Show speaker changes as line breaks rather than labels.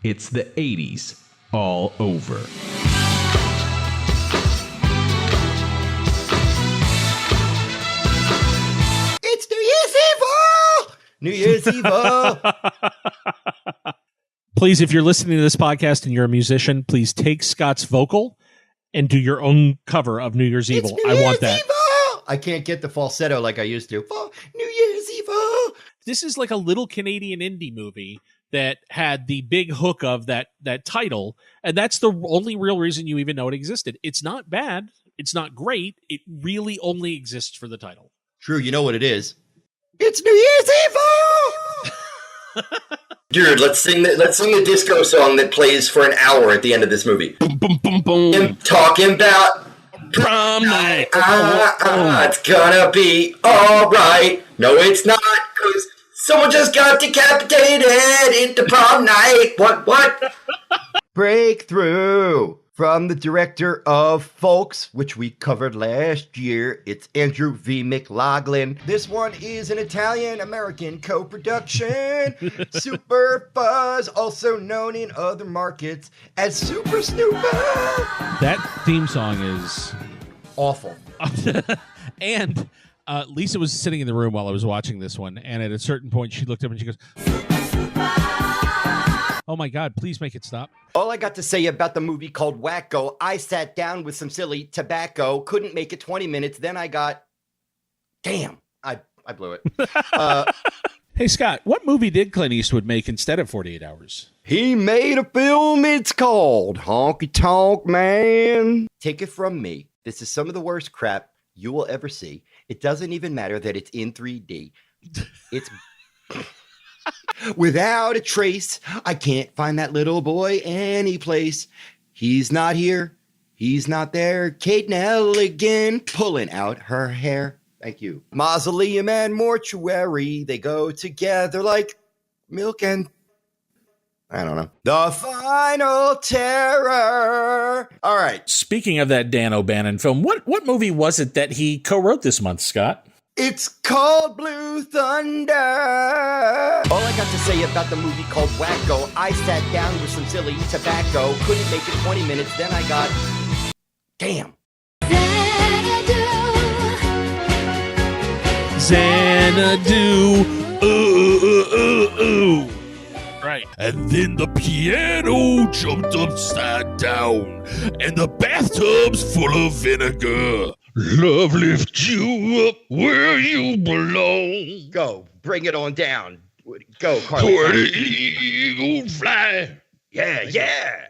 It's the 80s all over.
It's New Year's Evil! New Year's Evil!
Please, if you're listening to this podcast and you're a musician, please take Scott's vocal and do your own cover of New Year's Evil. I want that.
Evil! I can't get the falsetto like I used to. Oh, New Year's Evil!
This is like a little Canadian indie movie that had the big hook of that title, and that's the only real reason you even know it existed. It's not bad. It's not great. It really only exists for the title.
True, you know what it is. It's New Year's Evil!
Dude, let's sing the disco song that plays for an hour at the end of this movie.
Boom, boom, boom, boom.
Him talking about
prom night.
It's gonna be all right. No, it's not, because someone just got decapitated into prom night. What?
Breakthrough from the director of Folks, which we covered last year. It's Andrew V. McLaughlin. This one is an Italian-American co-production. Super Fuzz, also known in other markets as Super Snooper.
That theme song is
awful.
And Lisa was sitting in the room while I was watching this one, and at a certain point she looked up and she goes, "Oh my God, please make it stop."
All I got to say about the movie called Wacko, I sat down with some silly tobacco, couldn't make it 20 minutes, then I got, damn, I blew it.
Hey, Scott, what movie did Clint Eastwood make instead of 48 Hours?
He made a film, it's called Honky Tonk Man. Take it from me, this is some of the worst crap you will ever see. It doesn't even matter that it's in 3D. It's... Without a trace, I can't find that little boy anyplace. He's not here, he's not there. Kate Nelligan pulling out her hair. Thank you. Mausoleum and mortuary, they go together like milk and... I don't know. The Final Terror. All right.
Speaking of that Dan O'Bannon film, what movie was it that he co-wrote this month, Scott?
It's called Blue Thunder. All I got to say about the movie called Wacko, I sat down with some silly tobacco, couldn't make it 20 minutes, then I got, damn.
Xanadu. Ooh. Right.
And then the piano jumped upside down, and the bathtub's full of vinegar. Love lifts you up where you belong.
Go, bring it on down. Go, Carly.
Where the eagle fly.
Yeah.